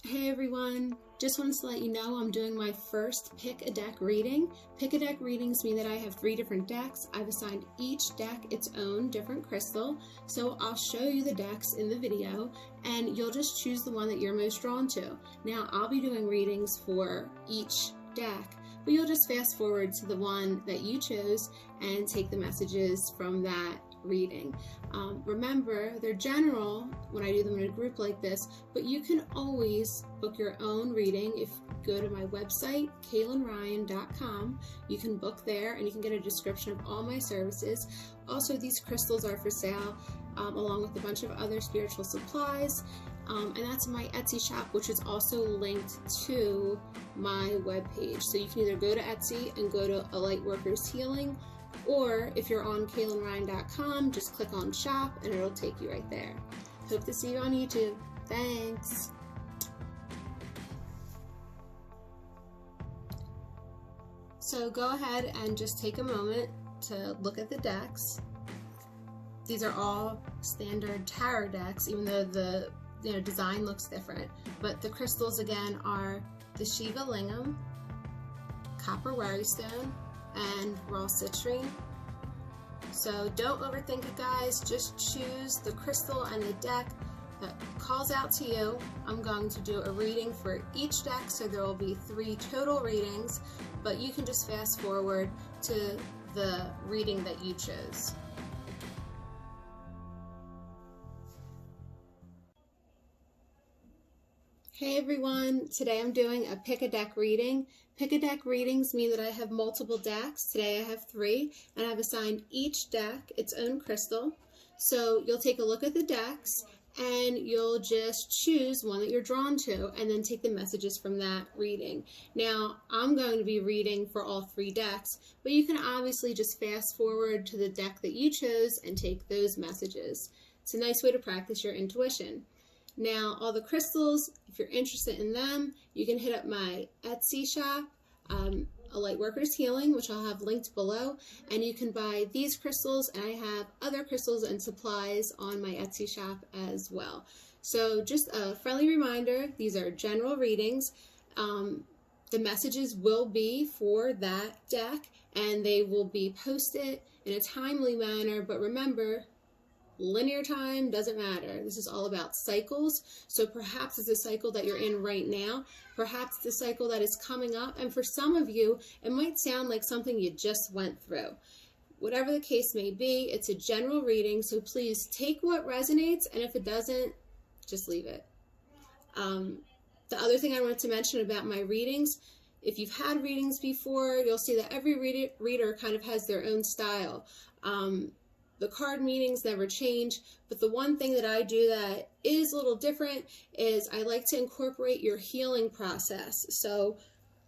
Hey everyone, just wanted to let you know I'm doing my first pick a deck reading. Pick a deck readings mean that I have 3 different decks. I've assigned each deck its own different crystal, so I'll show you the decks in the video and you'll just choose the one that you're most drawn to. Now I'll be doing readings for each deck, but you'll just fast forward to the one that you chose and take the messages from that reading. Remember, they're general when I do them in a group like this, but you can always book your own reading. If you go to my website, kaylynryan.com, you can book there and you can get a description of all my services. Also, these crystals are for sale, along with a bunch of other spiritual supplies. And that's my Etsy shop, which is also linked to my webpage. So you can either go to Etsy and go to ALightworkersHealing, or if you're on kaylynryan.com, just click on shop and it'll take you right there. Hope to see you on YouTube. Thanks. So go ahead and just take a moment to look at the decks. These are all standard tarot decks, even though the design looks different. But the crystals again are the Shiva lingam, copper worrystone, and raw citrine. So don't overthink it, guys. Just choose the crystal and the deck that calls out to you. I'm going to do a reading for each deck, so there will be 3 total readings, but you can just fast forward to the reading that you chose. Hey everyone, today I'm doing a pick a deck reading. Pick a deck readings mean that I have multiple decks. Today I have 3, and I've assigned each deck its own crystal. So you'll take a look at the decks and you'll just choose one that you're drawn to and then take the messages from that reading. Now I'm going to be reading for all 3 decks, but you can obviously just fast forward to the deck that you chose and take those messages. It's a nice way to practice your intuition. Now, all the crystals, if you're interested in them, you can hit up my Etsy shop, ALightworkersHealing, which I'll have linked below, and you can buy these crystals, and I have other crystals and supplies on my Etsy shop as well. So just a friendly reminder, these are general readings. The messages will be for that deck, and they will be posted in a timely manner, but remember, linear time doesn't matter. This is all about cycles. So perhaps it's a cycle that you're in right now. Perhaps it's a cycle that is coming up. And for some of you, it might sound like something you just went through. Whatever the case may be, it's a general reading. So please take what resonates. And if it doesn't, just leave it. The other thing I wanted to mention about my readings, if you've had readings before, you'll see that every reader kind of has their own style. The card meanings never change, but the one thing that I do that is a little different is I like to incorporate your healing process. So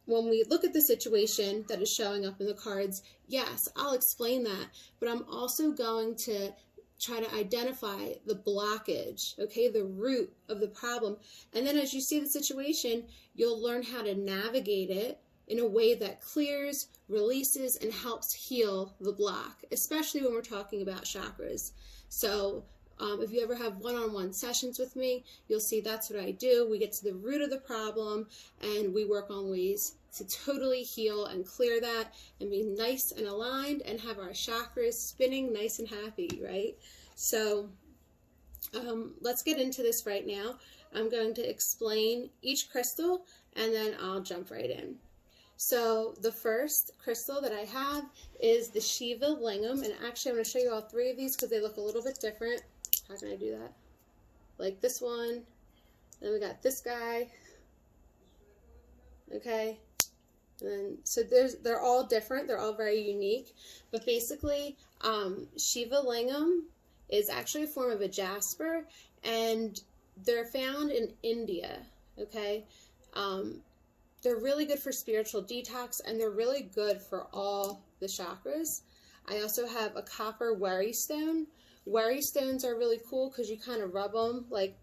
when we look at the situation that is showing up in the cards, yes, I'll explain that, but I'm also going to try to identify the blockage, okay, the root of the problem. And then as you see the situation, you'll learn how to navigate it in a way that clears, releases, and helps heal the block, especially when we're talking about chakras. So if you ever have one-on-one sessions with me, you'll see that's what I do. We get to the root of the problem and we work on ways to totally heal and clear that and be nice and aligned and have our chakras spinning nice and happy, right? So let's get into this right now. I'm going to explain each crystal and then I'll jump right in. So the first crystal that I have is the Shiva lingam, and actually I'm going to show you all 3 of these because they look a little bit different. How can I do that? Like this one, then we got this guy, okay, and then so they're all different, they're all very unique, but basically Shiva lingam is actually a form of a jasper, and they're found in India, okay. They're really good for spiritual detox, and they're really good for all the chakras. I also have a copper worrystone. Worrystones are really cool because you kind of rub them like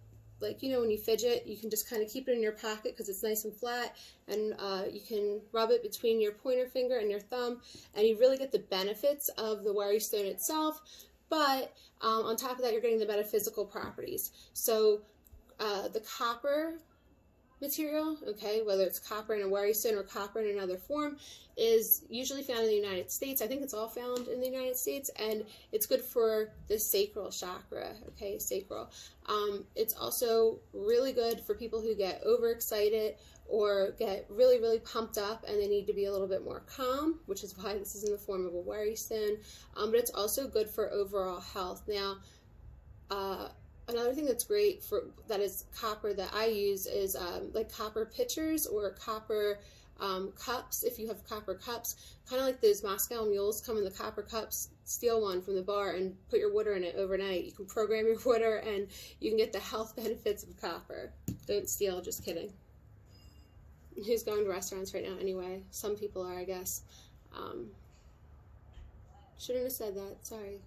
you know when you fidget, you can just kind of keep it in your pocket because it's nice and flat, and you can rub it between your pointer finger and your thumb, and you really get the benefits of the worrystone itself, but on top of that, you're getting the metaphysical properties. So the copper material, okay, whether it's copper in a worry stone or copper in another form, is usually found in the United States. I think it's all found in the United States, and it's good for the sacral chakra, okay, sacral. It's also really good for people who get overexcited or get really, really pumped up and they need to be a little bit more calm, which is why this is in the form of a worry stone. But it's also good for overall health. Now, another thing that's great for that is copper that I use is like copper pitchers or copper cups. If you have copper cups, kind of like those Moscow mules come in the copper cups, steal one from the bar and put your water in it overnight. You can program your water and you can get the health benefits of copper. Don't steal, just kidding. Who's going to restaurants right now anyway? Some people are, I guess. Shouldn't have said that, sorry.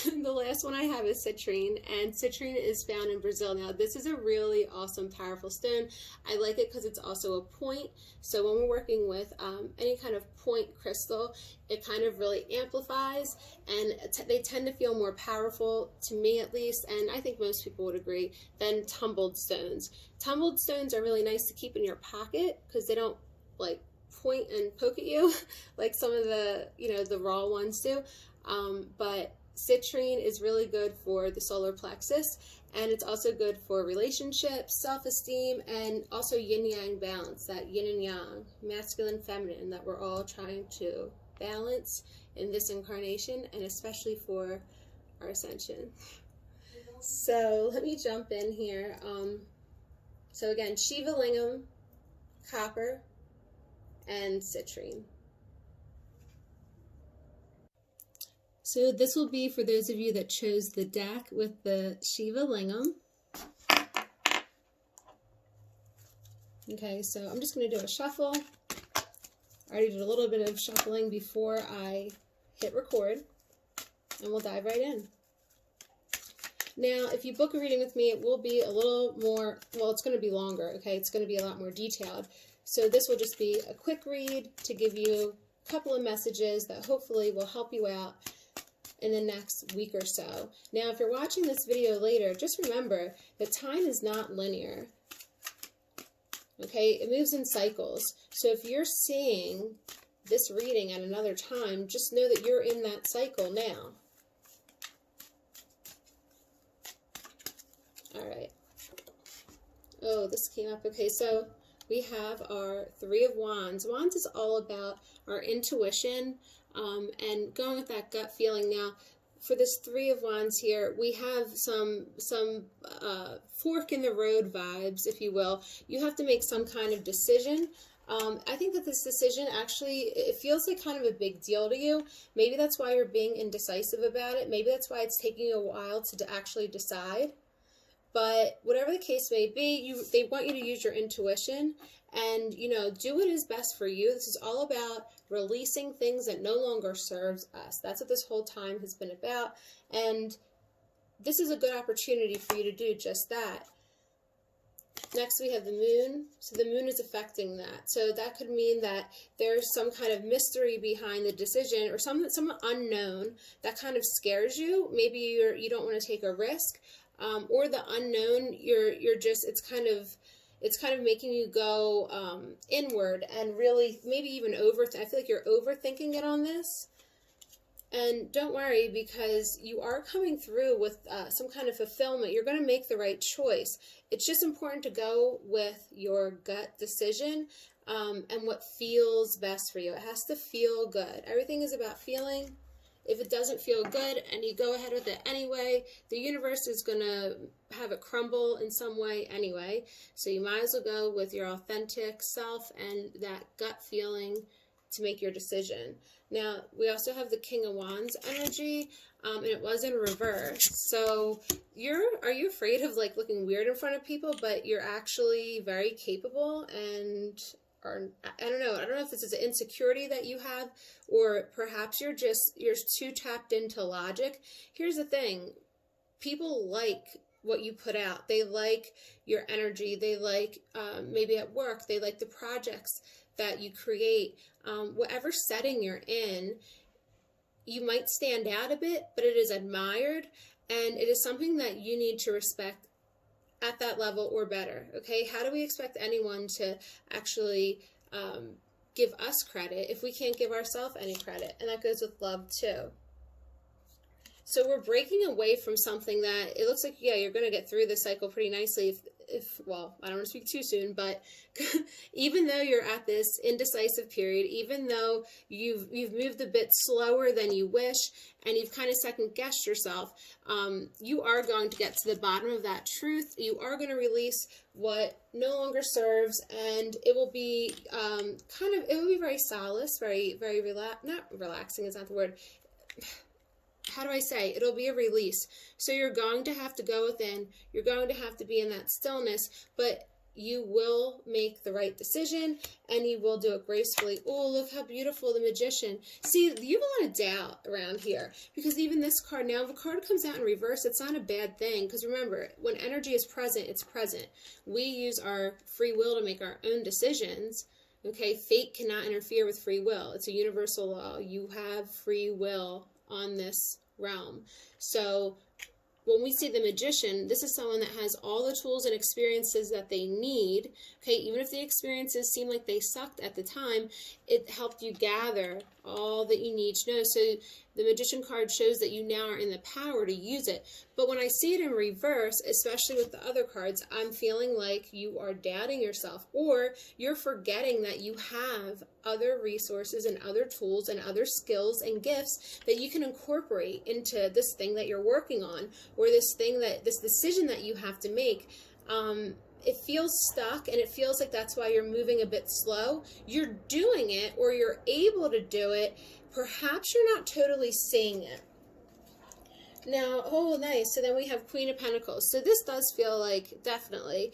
The last one I have is citrine, and citrine is found in Brazil. Now, this is a really awesome, powerful stone. I like it because it's also a point. So when we're working with any kind of point crystal, it kind of really amplifies, and they tend to feel more powerful, to me at least, and I think most people would agree, than tumbled stones. Tumbled stones are really nice to keep in your pocket because they don't like point and poke at you like some of the, you know, the raw ones do. But citrine is really good for the solar plexus, and it's also good for relationships, self-esteem, and also yin-yang balance, that yin and yang, masculine, feminine, that we're all trying to balance in this incarnation, and especially for our ascension. So let me jump in here. So again, shiva, lingam, copper, and citrine. So this will be for those of you that chose the deck with the Shiva Lingam. Okay, so I'm just going to do a shuffle. I already did a little bit of shuffling before I hit record, and we'll dive right in. Now, if you book a reading with me, it will be a little more, well, it's going to be longer, okay? It's going to be a lot more detailed. So this will just be a quick read to give you a couple of messages that hopefully will help you out in the next week or so. Now, if you're watching this video later, just remember that time is not linear. Okay, it moves in cycles. So if you're seeing this reading at another time, just know that you're in that cycle now. All right. Oh, this came up. Okay, so we have our Three of Wands. Wands is all about our intuition, and going with that gut feeling. Now, for this Three of Wands here, we have some fork in the road vibes, if you will. You have to make some kind of decision. I think that this decision actually, it feels like kind of a big deal to you. Maybe that's why you're being indecisive about it. Maybe that's why it's taking you a while to actually decide. But whatever the case may be, they want you to use your intuition and, you know, do what is best for you. This is all about releasing things that no longer serves us. That's what this whole time has been about. And this is a good opportunity for you to do just that. Next, we have the moon. So the moon is affecting that. So that could mean that there's some kind of mystery behind the decision, or some unknown that kind of scares you. Maybe you don't want to take a risk. Or the unknown, you're just, it's kind of making you go inward and really maybe even I feel like you're overthinking it on this. And don't worry, because you are coming through with some kind of fulfillment. You're going to make the right choice. It's just important to go with your gut decision and what feels best for you. It has to feel good. Everything is about feeling. If it doesn't feel good and you go ahead with it anyway, the universe is going to have it crumble in some way anyway. So you might as well go with your authentic self and that gut feeling to make your decision. Now, we also have the King of Wands energy, and it was in reverse. So are you afraid of like looking weird in front of people, but you're actually very capable and... Or, I don't know if this is an insecurity that you have, or perhaps you're too tapped into logic. Here's the thing. People like what you put out. They like your energy. They like, maybe at work, they like the projects that you create. Whatever setting you're in, you might stand out a bit, but it is admired, and it is something that you need to respect at that level or better, okay? How do we expect anyone to actually give us credit if we can't give ourselves any credit? And that goes with love too. So we're breaking away from something that it looks like, yeah, you're going to get through the cycle pretty nicely if well, I don't want to speak too soon, but even though you're at this indecisive period, even though you've moved a bit slower than you wish, and you've kind of second guessed yourself, you are going to get to the bottom of that truth. You are going to release what no longer serves, and it will be it will be very solace, very not relaxing is not the word. How do I say? It'll be a release. So you're going to have to go within. You're going to have to be in that stillness, but you will make the right decision and you will do it gracefully. Oh, look how beautiful, the Magician. See, you have a lot of doubt around here because even this card, now if a card comes out in reverse, it's not a bad thing because remember, when energy is present, it's present. We use our free will to make our own decisions. Okay, fate cannot interfere with free will. It's a universal law. You have free will on this realm. So when we see the Magician, this is someone that has all the tools and experiences that they need. Okay, even if the experiences seem like they sucked at the time, it helped you gather all that you need to know. So the Magician card shows that you now are in the power to use it. But when I see it in reverse, especially with the other cards, I'm feeling like you are doubting yourself, or you're forgetting that you have other resources and other tools and other skills and gifts that you can incorporate into this thing that you're working on, or this decision that you have to make. It feels stuck and it feels like that's why you're moving a bit slow. You're doing it, or you're able to do it. Perhaps you're not totally seeing it. Now, oh, nice. So then we have Queen of Pentacles. So this does feel like definitely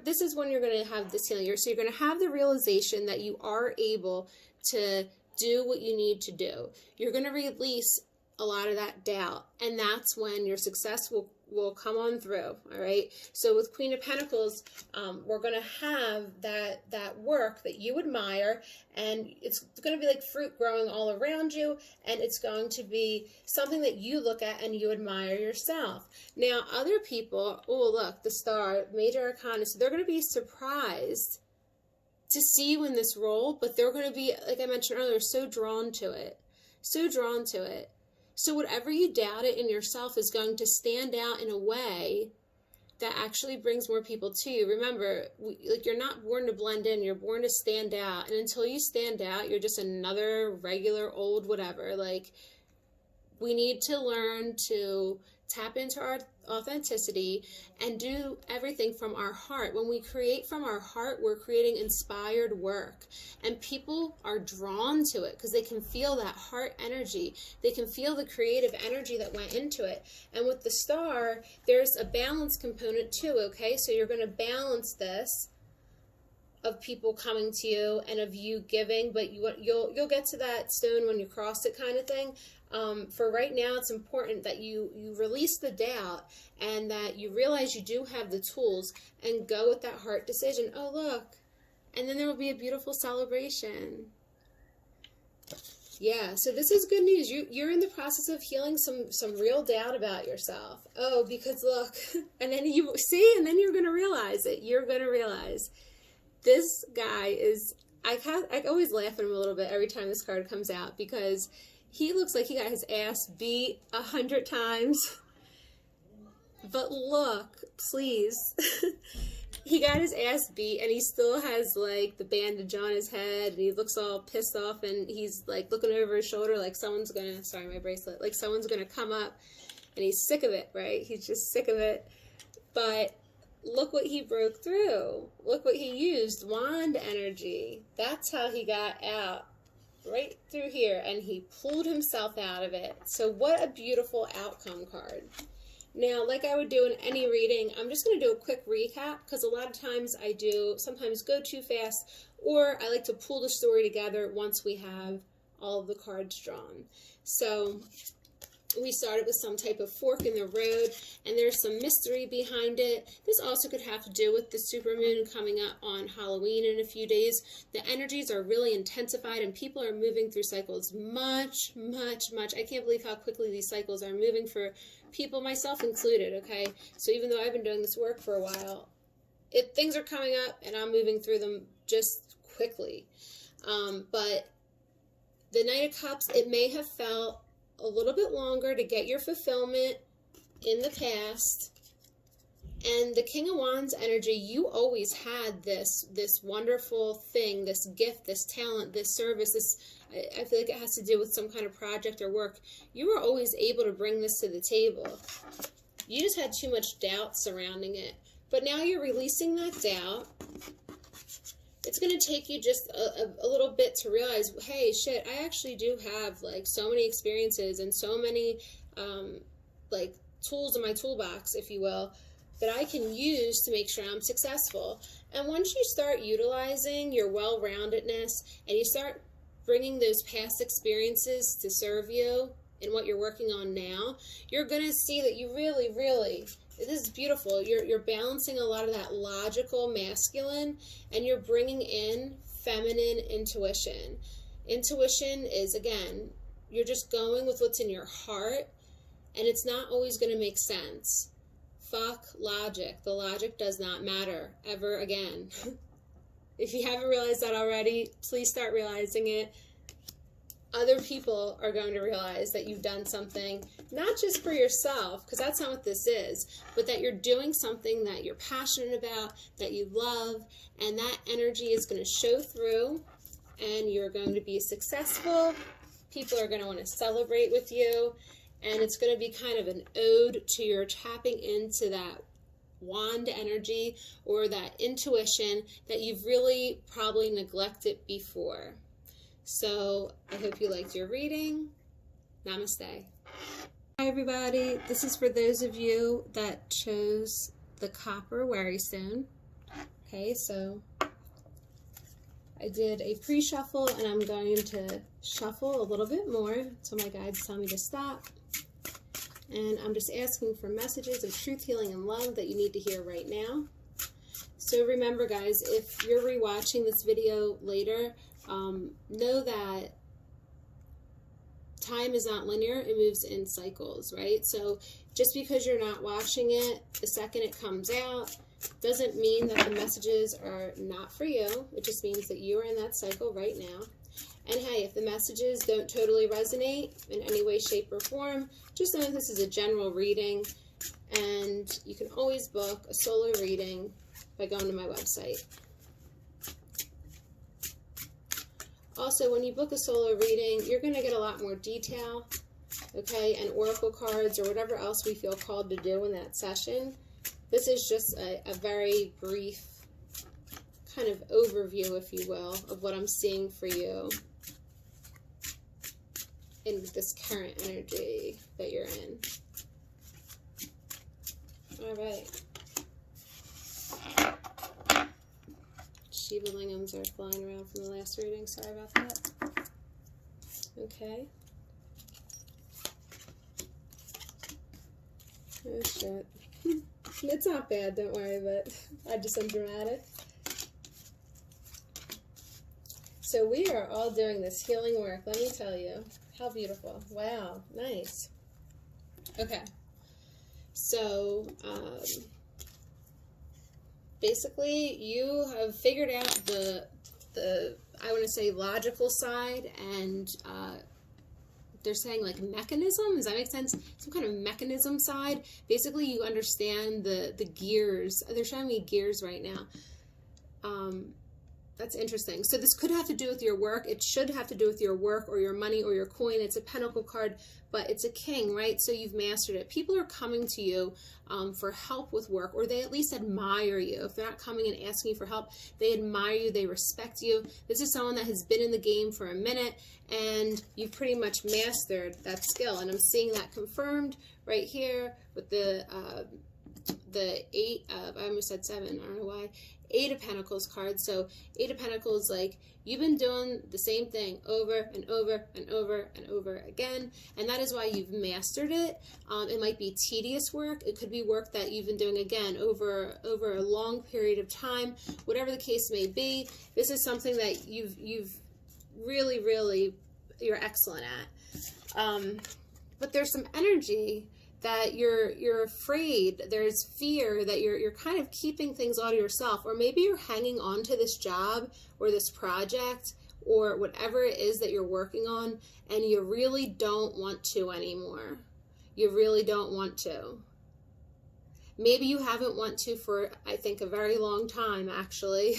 this is when you're going to have this healing. So you're going to have the realization that you are able to do what you need to do. You're going to release a lot of that doubt, and that's when your success will come on through. All right, so with Queen of Pentacles, we're going to have that work that you admire, and it's going to be like fruit growing all around you, and it's going to be something that you look at and you admire yourself. Now other people, oh look, the Star, Major Arcana, so they're going to be surprised to see you in this role, but they're going to be, like I mentioned earlier, so drawn to it. So whatever you doubted in yourself is going to stand out in a way that actually brings more people to you. Remember, you're not born to blend in, you're born to stand out. And until you stand out, you're just another regular old whatever. Like, we need to learn to tap into our authenticity and do everything from our heart. When we create from our heart, we're creating inspired work, and people are drawn to it because they can feel that heart energy. They can feel the creative energy that went into it. And with the Star, there's a balance component too. Okay, so you're going to balance this of people coming to you and of you giving, but you'll get to that stone when you cross it, kind of thing. For right now, it's important that you release the doubt and that you realize you do have the tools and go with that heart decision. Oh, look. And then there will be a beautiful celebration. Yeah, so this is good news. You're in the process of healing some real doubt about yourself. Oh, because look, and then you see, and then you're going to realize it. You're going to realize this guy is, I always laugh at him a little bit every time this card comes out because he looks like he got his ass beat 100 times. But look, please. He got his ass beat and he still has like the bandage on his head and he looks all pissed off and he's like looking over his shoulder like someone's gonna, sorry, my bracelet, like someone's gonna come up, and he's sick of it, right? He's just sick of it. But look what he broke through. Look what he used, wand energy. That's how he got out. Right through here, and he pulled himself out of it. So what a beautiful outcome card. Now, like I would do in any reading, I'm just going to do a quick recap because a lot of times I do sometimes go too fast, or I like to pull the story together once we have all of the cards drawn. So we started with some type of fork in the road, and there's some mystery behind it. This also could have to do with the supermoon coming up on Halloween in a few days. The energies are really intensified, and people are moving through cycles much. I can't believe how quickly these cycles are moving for people, myself included, okay? So even though I've been doing this work for a while, things are coming up and I'm moving through them just quickly. But the Knight of Cups, it may have felt a little bit longer to get your fulfillment in the past. And the King of Wands energy, you always had this wonderful thing, this gift, this talent, this service, I feel like it has to do with some kind of project or work. You were always able to bring this to the table. You just had too much doubt surrounding it. But now you're releasing that doubt. It's going to take you just a little bit to realize, hey, shit, I actually do have like so many experiences and so many like tools in my toolbox, if you will, that I can use to make sure I'm successful. And once you start utilizing your well-roundedness and you start bringing those past experiences to serve you in what you're working on now, you're going to see that you really, this is beautiful. You're balancing a lot of that logical masculine and you're bringing in feminine intuition. Intuition is, again, you're just going with what's in your heart and it's not always going to make sense. Fuck logic. The logic does not matter ever again. If you haven't realized that already, please start realizing it. Other people are going to realize that you've done something, not just for yourself, because that's not what this is, but that you're doing something that you're passionate about, that you love, and that energy is going to show through, and you're going to be successful. People are going to want to celebrate with you, and it's going to be kind of an ode to your tapping into that wand energy or that intuition that you've really probably neglected before. So I hope you liked your reading. Namaste. Hi everybody, this is for those of you that chose the copper wary stone. Okay, so I did a pre-shuffle and I'm going to shuffle a little bit more until my guides tell me to stop. And I'm just asking for messages of truth, healing, and love that you need to hear right now. So remember guys, if you're rewatching this video later, know that time is not linear, it moves in cycles, right? So just because you're not watching it the second it comes out doesn't mean that the messages are not for you. It just means that you are in that cycle right now. And hey, if the messages don't totally resonate in any way, shape, or form, just know this is a general reading and you can always book a solo reading by going to my website. Also, when you book a solo reading, you're going to get a lot more detail, okay, and oracle cards or whatever else we feel called to do in that session. This is just a very brief kind of overview, if you will, of what I'm seeing for you in this current energy that you're in. All right. Shiva lingams are flying around from the last reading. Sorry about that. Okay. Oh, shit. It's not bad, don't worry, but I just am dramatic. So we are all doing this healing work, let me tell you. How beautiful. Wow, nice. Okay. So, basically, you have figured out the I want to say logical side, and they're saying like mechanism. Does that make sense? Some kind of mechanism side. Basically, you understand the gears. They're showing me gears right now. That's interesting. So this could have to do with your work. It should have to do with your work or your money or your coin. It's a pentacle card, but it's a king, right? So you've mastered it. People are coming to you for help with work, or they at least admire you. If they're not coming and asking you for help, they admire you, they respect you. This is someone that has been in the game for a minute, and you've pretty much mastered that skill. And I'm seeing that confirmed right here with the 8 of, I almost said 7, I don't know why, 8 of Pentacles card. So 8 of Pentacles, like, you've been doing the same thing over and over and over and over again, and that is why you've mastered it. It might be tedious work. It could be work that you've been doing, again, over a long period of time. Whatever the case may be, this is something that you've really, you're excellent at. But there's some energy that you're afraid, there's fear that you're kind of keeping things all to yourself, or maybe you're hanging on to this job or this project or whatever it is that you're working on, and you really don't want to anymore. You really don't want to. Maybe you haven't want to for, I think, a very long time, actually,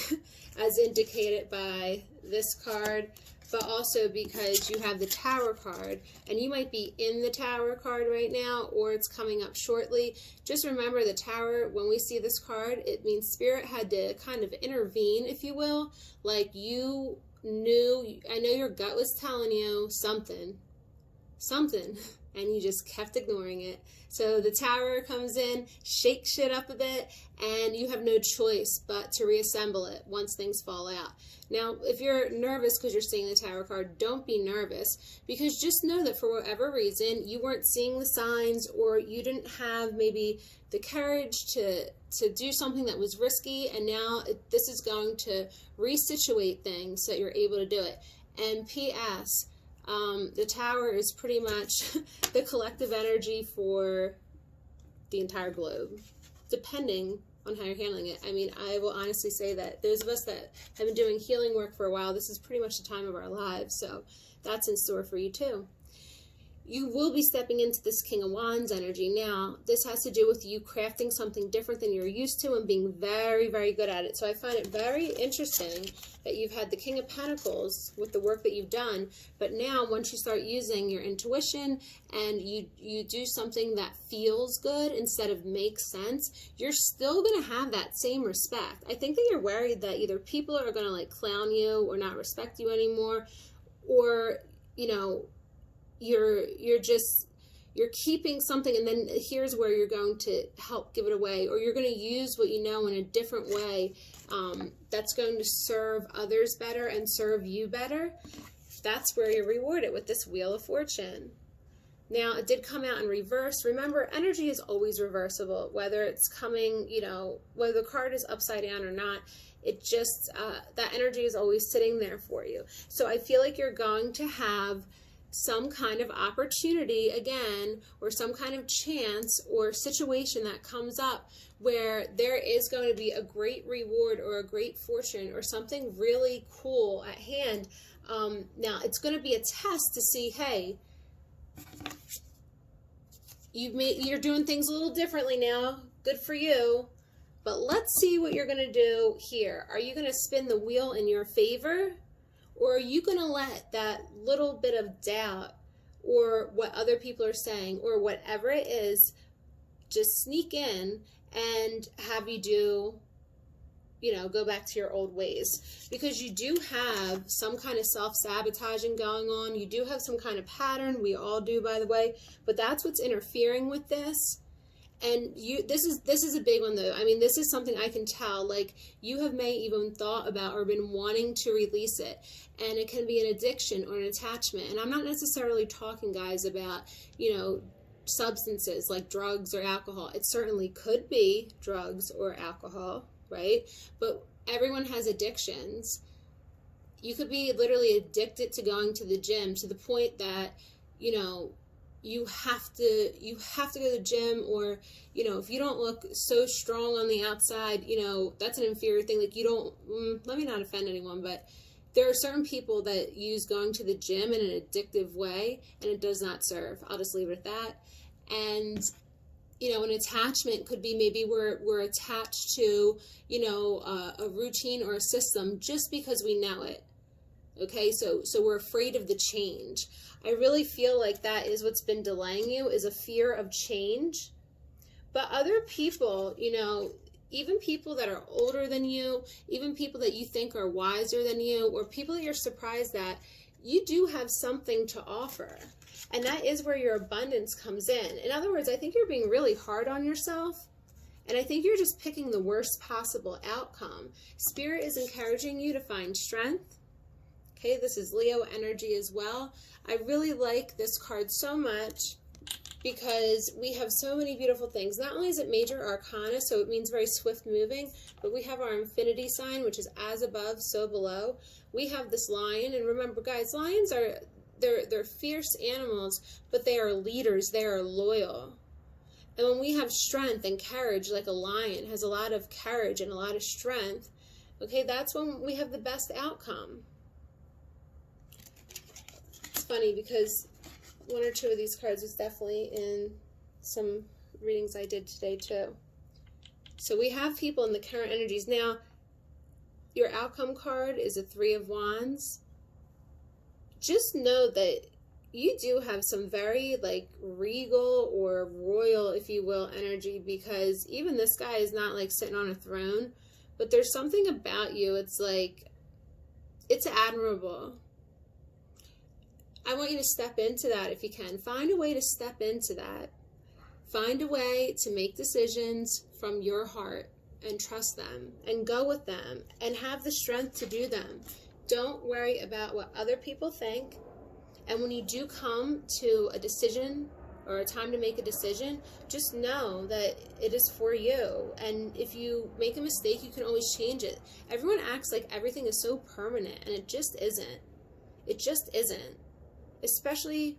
as indicated by this card, but also because you have the Tower card, and you might be in the Tower card right now, or it's coming up shortly. Just remember the Tower, when we see this card, it means Spirit had to kind of intervene, if you will. Like, you knew, I know your gut was telling you something, and you just kept ignoring it. So the Tower comes in, shakes shit up a bit, and you have no choice but to reassemble it once things fall out. Now, if you're nervous because you're seeing the Tower card, don't be nervous, because just know that for whatever reason, you weren't seeing the signs, or you didn't have maybe the courage to do something that was risky, and now this is going to resituate things so that you're able to do it. And P.S., the Tower is pretty much the collective energy for the entire globe, depending on how you're handling it. I mean, I will honestly say that those of us that have been doing healing work for a while, this is pretty much the time of our lives, so that's in store for you too. You will be stepping into this King of Wands energy. Now, this has to do with you crafting something different than you're used to and being very, very good at it. So I find it very interesting that you've had the King of Pentacles with the work that you've done, but now once you start using your intuition and you do something that feels good instead of makes sense, you're still going to have that same respect. I think that you're worried that either people are going to like clown you or not respect you anymore, or, you know, you're keeping something, and then here's where you're going to help give it away, or you're going to use what you know in a different way that's going to serve others better and serve you better. That's where you're rewarded with this Wheel of Fortune. Now, it did come out in reverse. Remember, energy is always reversible, whether it's coming, you know, whether the card is upside down or not. It just, that energy is always sitting there for you. So I feel like you're going to have some kind of opportunity again, or some kind of chance or situation that comes up where there is going to be a great reward or a great fortune or something really cool at hand. Now, it's going to be a test to see, hey, you're doing things a little differently now. Good for you. But let's see what you're going to do here. Are you going to spin the wheel in your favor? Or are you going to let that little bit of doubt or what other people are saying or whatever it is just sneak in and have you do, you know, go back to your old ways? Because you do have some kind of self-sabotaging going on. You do have some kind of pattern. We all do, by the way. But that's what's interfering with this. And this is a big one, though. I mean, this is something I can tell, like, you have may even thought about or been wanting to release it. And it can be an addiction or an attachment. And I'm not necessarily talking, guys, about, you know, substances like drugs or alcohol. It certainly could be drugs or alcohol, right? But everyone has addictions. You could be literally addicted to going to the gym to the point that, you know, you have to go to the gym, or, you know, if you don't look so strong on the outside, you know, that's an inferior thing. Like, you don't, let me not offend anyone, but there are certain people that use going to the gym in an addictive way, and it does not serve. I'll just leave it at that. And, you know, an attachment could be maybe we're attached to, you know, a routine or a system just because we know it. Okay, so we're afraid of the change. I really feel like that is what's been delaying you, is a fear of change. But other people, you know, even people that are older than you, even people that you think are wiser than you, or people that you're surprised that, you do have something to offer. And that is where your abundance comes in. In other words, I think you're being really hard on yourself. And I think you're just picking the worst possible outcome. Spirit is encouraging you to find strength. Okay, this is Leo energy as well. I really like this card so much because we have so many beautiful things. Not only is it major arcana, so it means very swift moving, but we have our infinity sign, which is as above, so below. We have this lion, and remember, guys, lions are, they're fierce animals, but they are leaders. They are loyal. And when we have strength and courage, like a lion has a lot of courage and a lot of strength, okay, that's when we have the best outcome. It's funny because one or two of these cards was definitely in some readings I did today too. So we have people in the current energies. Now, your outcome card is a Three of Wands. Just know that you do have some very like regal or royal, if you will, energy, because even this guy is not like sitting on a throne, but there's something about you. It's like, it's admirable. I want you to step into that if you can. Find a way to step into that. Find a way to make decisions from your heart and trust them and go with them and have the strength to do them. Don't worry about what other people think. And when you do come to a decision or a time to make a decision, just know that it is for you. And if you make a mistake, you can always change it. Everyone acts like everything is so permanent, and it just isn't. It just isn't. Especially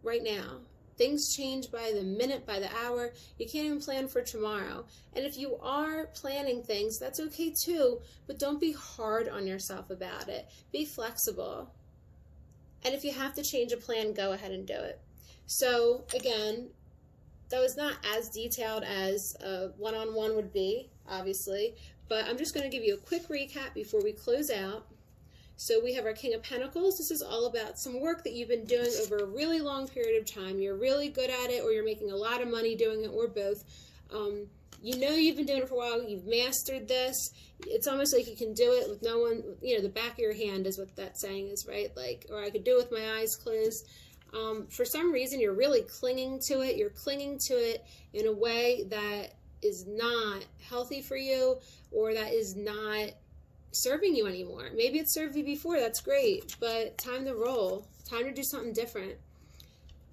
right now. Things change by the minute, by the hour. You can't even plan for tomorrow. And if you are planning things, that's okay too, but don't be hard on yourself about it. Be flexible. And if you have to change a plan, go ahead and do it. So again, that was not as detailed as a one-on-one would be, obviously, but I'm just going to give you a quick recap before we close out. So we have our King of Pentacles. This is all about some work that you've been doing over a really long period of time. You're really good at it, or you're making a lot of money doing it, or both. You know you've been doing it for a while. You've mastered this. It's almost like you can do it with no one, you know, the back of your hand is what that saying is, right? Like, or I could do it with my eyes closed. For some reason, you're really clinging to it. You're clinging to it in a way that is not healthy for you, or that is not serving you anymore. Maybe it served you before, that's great, but time to roll, time to do something different.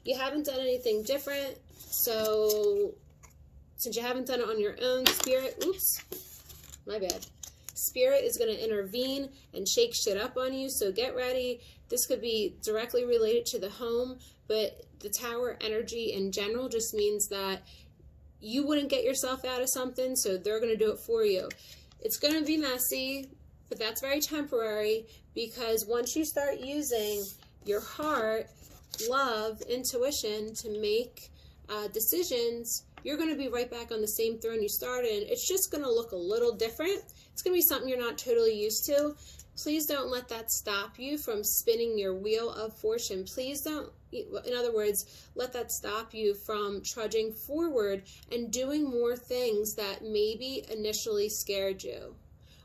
You haven't done anything different, so since you haven't done it on your own, Spirit, oops, my bad. Spirit is going to intervene and shake shit up on you, so get ready. This could be directly related to the home, but the Tower energy in general just means that you wouldn't get yourself out of something, so they're going to do it for you. It's going to be messy, but that's very temporary, because once you start using your heart, love, intuition to make decisions, you're going to be right back on the same throne you started. It's just going to look a little different. It's going to be something you're not totally used to. Please don't let that stop you from spinning your wheel of fortune. Please don't, in other words, let that stop you from trudging forward and doing more things that maybe initially scared you.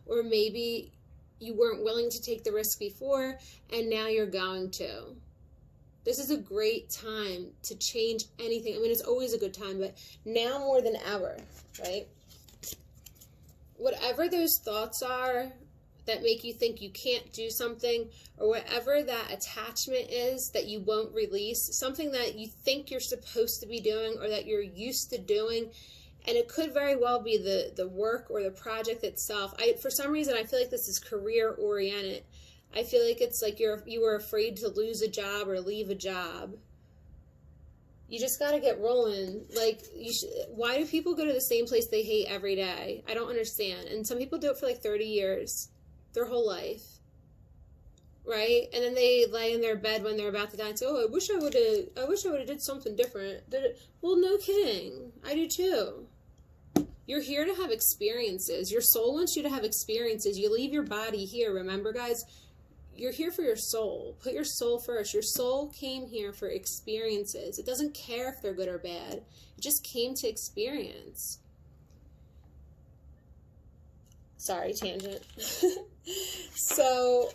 Or maybe you weren't willing to take the risk before, and now you're going to. This is a great time to change anything. I mean, it's always a good time, but now more than ever, right? Whatever those thoughts are that make you think you can't do something, or whatever that attachment is that you won't release, something that you think you're supposed to be doing or that you're used to doing, and it could very well be the work or the project itself. For some reason, I feel like this is career-oriented. I feel like it's like you were afraid to lose a job or leave a job. You just got to get rolling. Like, why do people go to the same place they hate every day? I don't understand. And some people do it for like 30 years, their whole life, right? And then they lay in their bed when they're about to die and say, "Oh, I wish I would have did something different." Well, no kidding. I do too. You're here to have experiences. Your soul wants you to have experiences. You leave your body here. Remember, guys, you're here for your soul. Put your soul first. Your soul came here for experiences. It doesn't care if they're good or bad. It just came to experience. Sorry, tangent. So,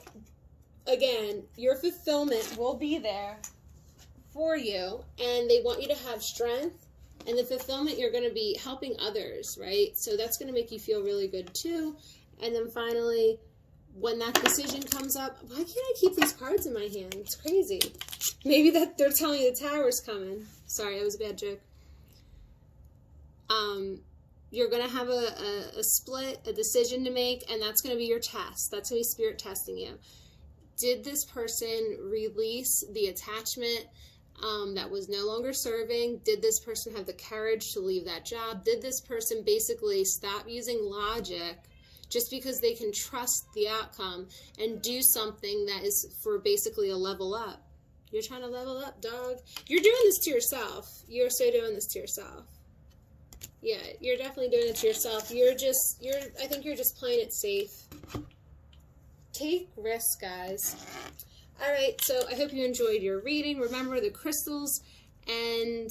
again, your fulfillment will be there for you, and they want you to have strength. And the fulfillment, you're going to be helping others, right? So that's going to make you feel really good too. And then finally, when that decision comes up, why can't I keep these cards in my hand? It's crazy. Maybe that they're telling you the tower's coming. Sorry, that was a bad joke. You're going to have a split, a decision to make, and that's going to be your test. That's going to be Spirit testing you. Did this person release the attachment that was no longer serving? Did this person have the courage to leave that job? Did this person basically stop using logic just because they can trust the outcome and do something that is for basically a level up? You're trying to level up, dog. You're doing this to yourself. You're so doing this to yourself. Yeah, you're definitely doing it to yourself. I think you're just playing it safe. Take risks, guys. All right, so I hope you enjoyed your reading. Remember, the crystals and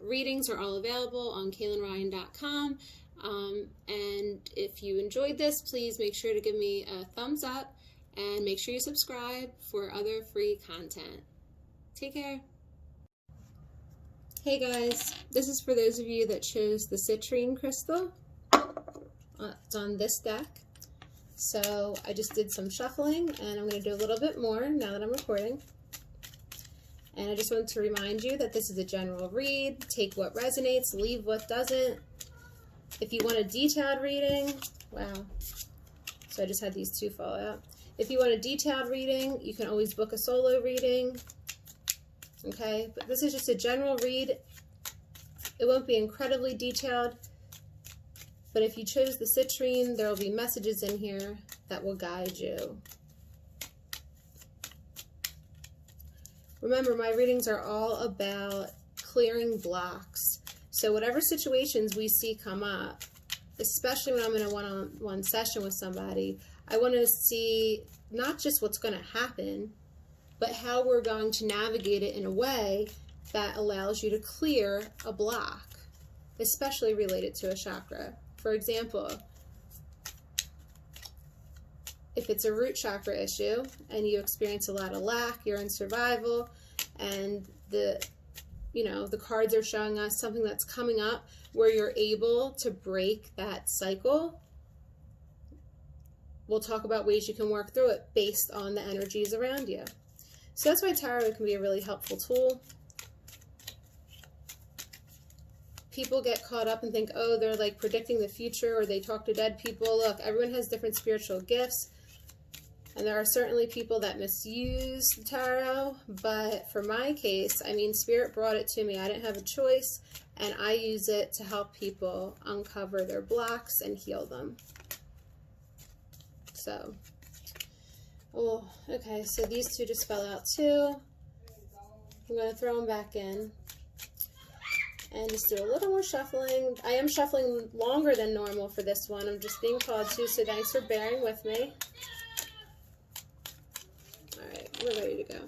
readings are all available on kaylynryan.com. And if you enjoyed this, please make sure to give me a thumbs up and make sure you subscribe for other free content. Take care. Hey guys, this is for those of you that chose the citrine crystal. It's on this deck. So I just did some shuffling and I'm going to do a little bit more now that I'm recording. And I just want to remind you that this is a general read. Take what resonates, leave what doesn't. If you want a detailed reading, wow. So I just had these two fall out. If you want a detailed reading, you can always book a solo reading. Okay, but this is just a general read. It won't be incredibly detailed, but if you chose the citrine, there will be messages in here that will guide you. Remember, my readings are all about clearing blocks. So whatever situations we see come up, especially when I'm in a one-on-one session with somebody, I want to see not just what's going to happen, but how we're going to navigate it in a way that allows you to clear a block, especially related to a chakra. For example, if it's a root chakra issue and you experience a lot of lack, you're in survival, and the cards are showing us something that's coming up where you're able to break that cycle, we'll talk about ways you can work through it based on the energies around you. So that's why tarot can be a really helpful tool. People get caught up and think, oh, they're like predicting the future, or they talk to dead people. Look, everyone has different spiritual gifts, and there are certainly people that misuse the tarot, but for my case, I mean, Spirit brought it to me. I didn't have a choice, and I use it to help people uncover their blocks and heal them. So, oh, okay, so these two just fell out too. I'm going to throw them back in and just do a little more shuffling. I am shuffling longer than normal for this one. I'm just being called to, so thanks for bearing with me. All right, we're ready to go.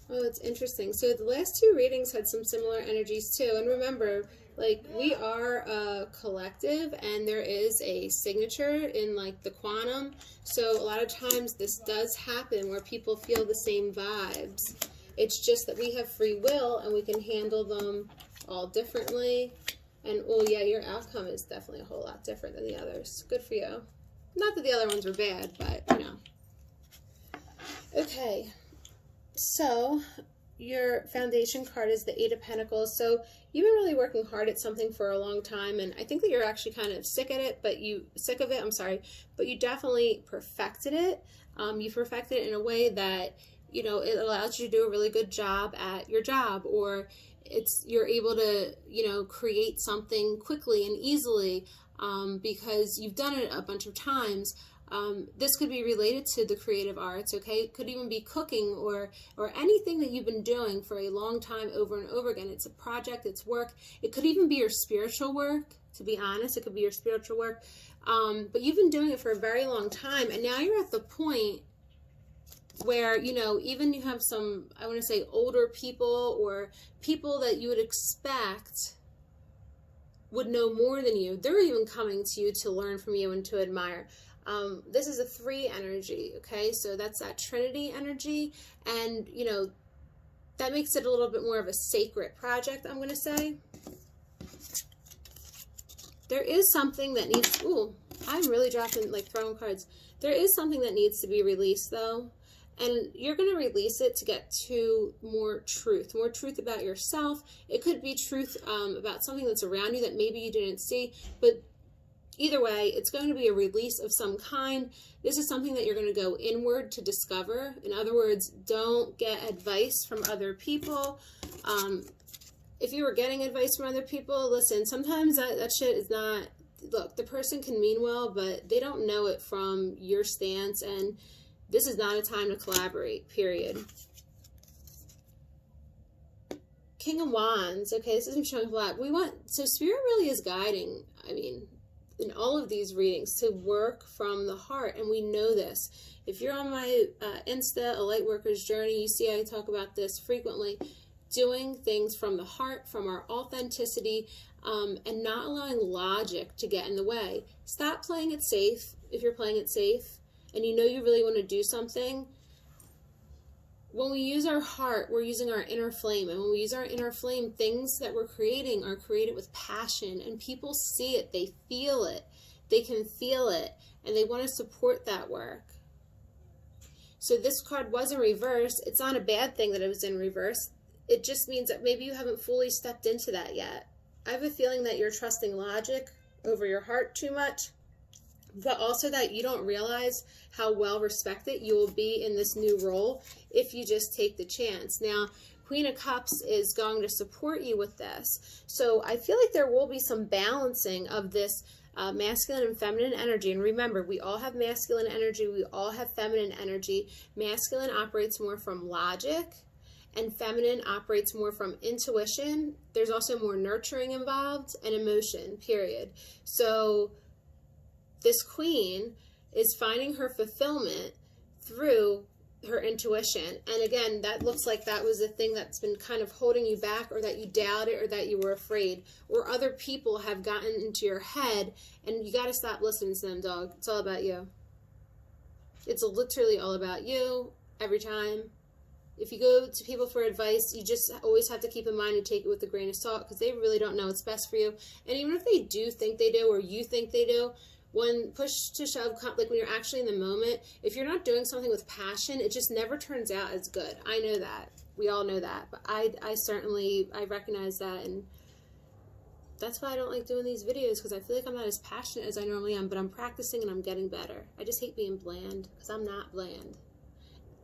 Oh, it's interesting. So the last two readings had some similar energies too. And remember, like, we are a collective, and there is a signature in like the quantum. So a lot of times this does happen where people feel the same vibes. It's just that we have free will and we can handle them all differently. And oh yeah, your outcome is definitely a whole lot different than the others. Good for you. Not that the other ones were bad, but you know. Okay, so your foundation card is the Eight of Pentacles. So you've been really working hard at something for a long time, and I think that you're actually kind of sick of it, but you definitely perfected it. You perfected it in a way that, you know, it allows you to do a really good job at your job, or you're able to, you know, create something quickly and easily because you've done it a bunch of times. This could be related to the creative arts, okay? It could even be cooking or anything that you've been doing for a long time over and over again. It's a project, it's work. It could even be your spiritual work, to be honest. It could be your spiritual work. But you've been doing it for a very long time, and now you're at the point where, you know, even you have some, I want to say, older people or people that you would expect would know more than you. They're even coming to you to learn from you and to admire. This is a 3 energy, okay? So that's that Trinity energy, and, you know, that makes it a little bit more of a sacred project, I'm going to say. There is something that needs, ooh, I'm really dropping, like, throwing cards. There is something that needs to be released, though, and you're going to release it to get to more truth about yourself. It could be truth about something that's around you that maybe you didn't see, but Either way, it's going to be a release of some kind. This is something that you're going to go inward to discover. In other words, don't get advice from other people. If you were getting advice from other people, listen, sometimes that shit is not, look, the person can mean well, but they don't know it from your stance, and this is not a time to collaborate, period. King of Wands, okay, this isn't showing a lot. So Spirit really is guiding, I mean, in all of these readings, to work from the heart, and we know this. If you're on my Insta, A Lightworker's Journey, you see I talk about this frequently. Doing things from the heart, from our authenticity, and not allowing logic to get in the way. Stop playing it safe if you're playing it safe and you know you really want to do something. When we use our heart, we're using our inner flame. And when we use our inner flame, things that we're creating are created with passion. And people see it, they feel it, they can feel it, and they want to support that work. So this card was in reverse. It's not a bad thing that it was in reverse. It just means that maybe you haven't fully stepped into that yet. I have a feeling that you're trusting logic over your heart too much, but also that you don't realize how well respected you will be in this new role if you just take the chance. Now, Queen of Cups is going to support you with this. So I feel like there will be some balancing of this masculine and feminine energy. And remember, we all have masculine energy. We all have feminine energy. Masculine operates more from logic, and feminine operates more from intuition. There's also more nurturing involved and emotion, period. So this queen is finding her fulfillment through her intuition. And again, that looks like that was the thing that's been kind of holding you back, or that you doubted, or that you were afraid, or other people have gotten into your head, and you got to stop listening to them, dog. It's all about you. It's literally all about you every time. If you go to people for advice, you just always have to keep in mind and take it with a grain of salt, because they really don't know what's best for you. And even if they do think they do, or you think they do, when push to shove, like when you're actually in the moment, if you're not doing something with passion, it just never turns out as good. I know that. We all know that. But I recognize that, and that's why I don't like doing these videos, because I feel like I'm not as passionate as I normally am, but I'm practicing and I'm getting better. I just hate being bland, because I'm not bland.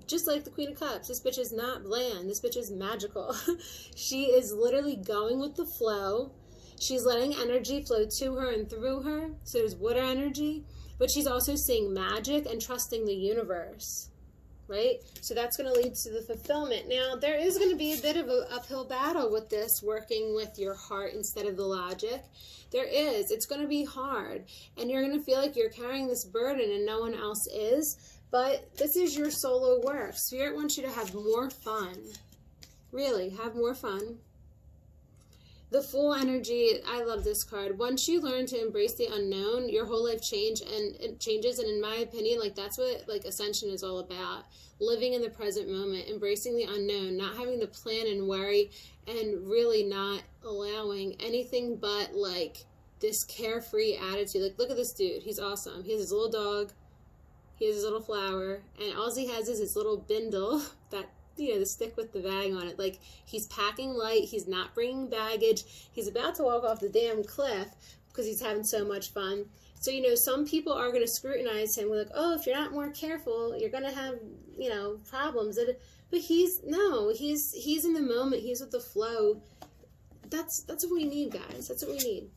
Just like the Queen of Cups, this bitch is not bland. This bitch is magical. She is literally going with the flow. She's letting energy flow to her and through her. So there's water energy, but she's also seeing magic and trusting the universe, right? So that's going to lead to the fulfillment. Now, there is going to be a bit of an uphill battle with this, working with your heart instead of the logic. There is. It's going to be hard, and you're going to feel like you're carrying this burden and no one else is. But this is your solo work. Spirit wants you to have more fun. Really, have more fun. The Fool energy, I love this card. Once you learn to embrace the unknown, your whole life changes. And in my opinion, like that's what like Ascension is all about. Living in the present moment, embracing the unknown, not having to plan and worry, and really not allowing anything but like this carefree attitude. Like, look at this dude. He's awesome. He has his little dog. He has his little flower, and all he has is his little bindle, that, you know, the stick with the bag on it. Like, he's packing light, he's not bringing baggage, he's about to walk off the damn cliff because he's having so much fun. So, you know, some people are going to scrutinize him. We're like, oh, if you're not more careful, you're going to have, you know, problems. But he's in the moment, he's with the flow. That's what we need, guys. That's what we need.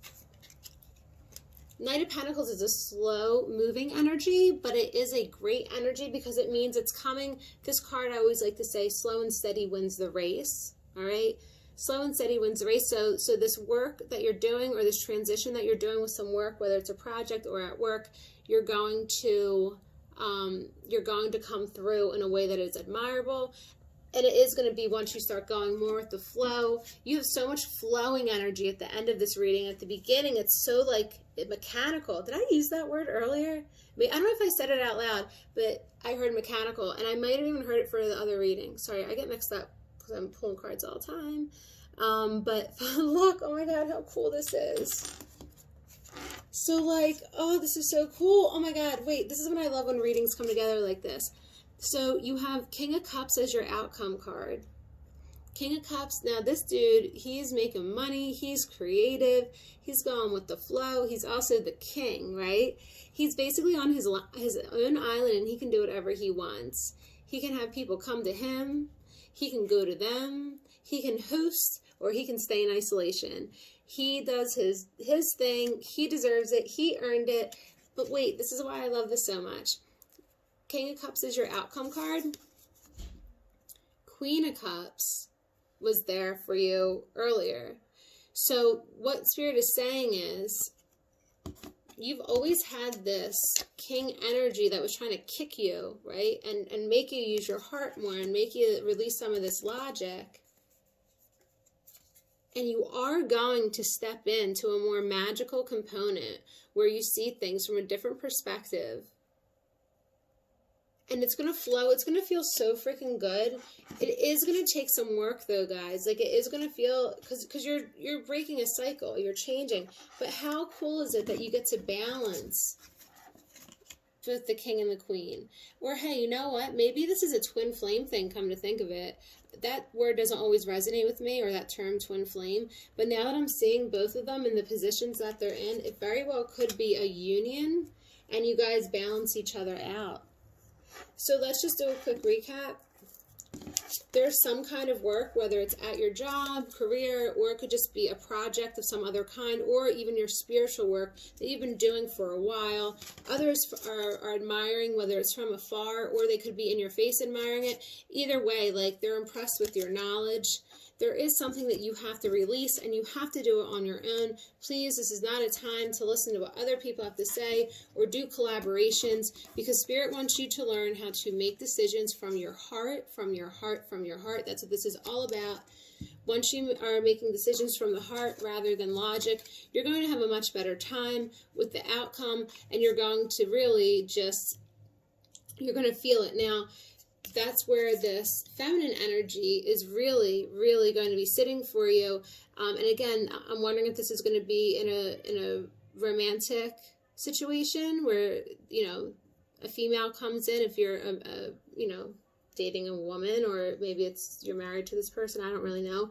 Knight of Pentacles is a slow moving energy, but it is a great energy because it means it's coming. This card, I always like to say, slow and steady wins the race. All right. Slow and steady wins the race. So this work that you're doing, or this transition that you're doing with some work, whether it's a project or at work, you're going to come through in a way that is admirable. And it is going to be, once you start going more with the flow, you have so much flowing energy at the end of this reading. At the beginning, it's so like mechanical. Did I use that word earlier? I don't know if I said it out loud, but I heard mechanical, and I might have even heard it for the other reading. Sorry, I get mixed up because I'm pulling cards all the time. But look, oh my God, how cool this is. So like, oh, this is so cool. Oh my God, wait, this is when I love when readings come together like this. So you have King of Cups as your outcome card. King of Cups, now this dude, he's making money, he's creative, he's going with the flow, he's also the king, right? He's basically on his own island and he can do whatever he wants. He can have people come to him, he can go to them, he can host, or he can stay in isolation. He does his thing, he deserves it, he earned it. But wait, this is why I love this so much. King of Cups is your outcome card. Queen of Cups was there for you earlier. So what Spirit is saying is, you've always had this king energy that was trying to kick you, right? And make you use your heart more and make you release some of this logic. And you are going to step into a more magical component where you see things from a different perspective. And it's going to flow. It's going to feel so freaking good. It is going to take some work though, guys. Like, it is going to feel, because you're breaking a cycle. You're changing. But how cool is it that you get to balance with the king and the queen? Or, hey, you know what? Maybe this is a twin flame thing, come to think of it. That word doesn't always resonate with me, or that term twin flame. But now that I'm seeing both of them in the positions that they're in, it very well could be a union, and you guys balance each other out. So let's just do a quick recap. There's some kind of work, whether it's at your job, career, or it could just be a project of some other kind, or even your spiritual work that you've been doing for a while. Others are admiring, whether it's from afar, or they could be in your face admiring it. Either way, like, they're impressed with your knowledge. There is something that you have to release, and you have to do it on your own. Please, this is not a time to listen to what other people have to say or do collaborations, because Spirit wants you to learn how to make decisions from your heart, from your heart, from your heart. That's what this is all about. Once you are making decisions from the heart rather than logic, you're going to have a much better time with the outcome, and you're going to really just, you're going to feel it. Now, that's where this feminine energy is really, really going to be sitting for you. And again, I'm wondering if this is going to be in a romantic situation where, you know, a female comes in, if you're, you know, dating a woman, or maybe it's you're married to this person. I don't really know.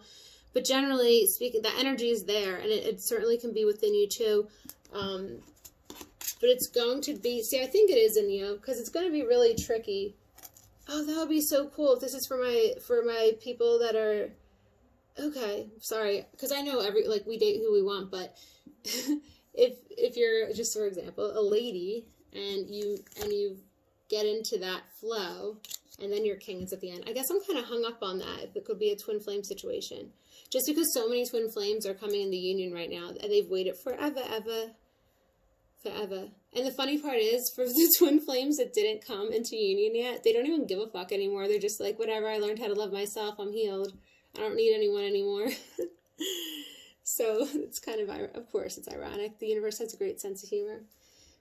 But generally speaking, that energy is there, and it certainly can be within you too. But it's going to be, see, I think it is in you, because it's going to be really tricky. Oh, that would be so cool if this is for my people that are, okay, sorry, because I know we date who we want, but if you're, just for example, a lady, and you get into that flow, and then your king is at the end. I guess I'm kind of hung up on that, if it could be a twin flame situation. Just because so many twin flames are coming in the union right now, and they've waited forever. And the funny part is, for the twin flames that didn't come into union yet, they don't even give a fuck anymore. They're just like, whatever, I learned how to love myself, I'm healed. I don't need anyone anymore. So it's kind of course, it's ironic. The universe has a great sense of humor.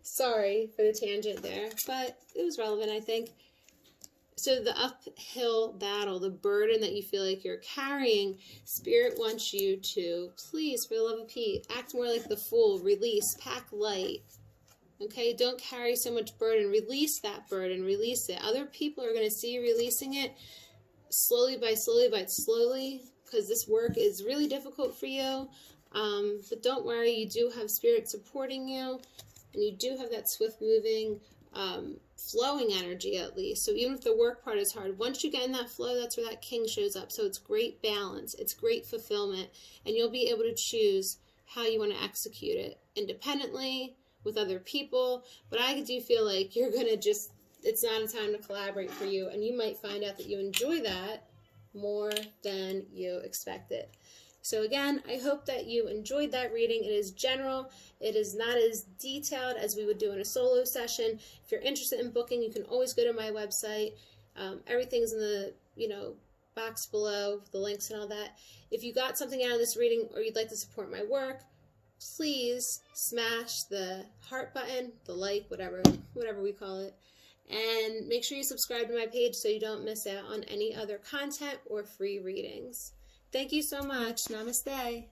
Sorry for the tangent there, but it was relevant, I think. So the uphill battle, the burden that you feel like you're carrying, Spirit wants you to, please, for the love of Pete, act more like the fool, release, pack light. Okay, don't carry so much burden. Release that burden, release it. Other people are going to see you releasing it slowly, because this work is really difficult for you. But don't worry, you do have Spirit supporting you, and you do have that swift moving, flowing energy at least. So even if the work part is hard, once you get in that flow, that's where that king shows up. So it's great balance, it's great fulfillment, and you'll be able to choose how you want to execute it independently, with other people. But I do feel like you're gonna just, it's not a time to collaborate for you, and you might find out that you enjoy that more than you expected. So again, I hope that you enjoyed that reading. It is general. It is not as detailed as we would do in a solo session. If you're interested in booking, you can always go to my website. Everything's in the, you know, box below, the links and all that. If you got something out of this reading, or you'd like to support my work, please smash the heart button, the like, whatever we call it. And make sure you subscribe to my page so you don't miss out on any other content or free readings. Thank you so much. Namaste.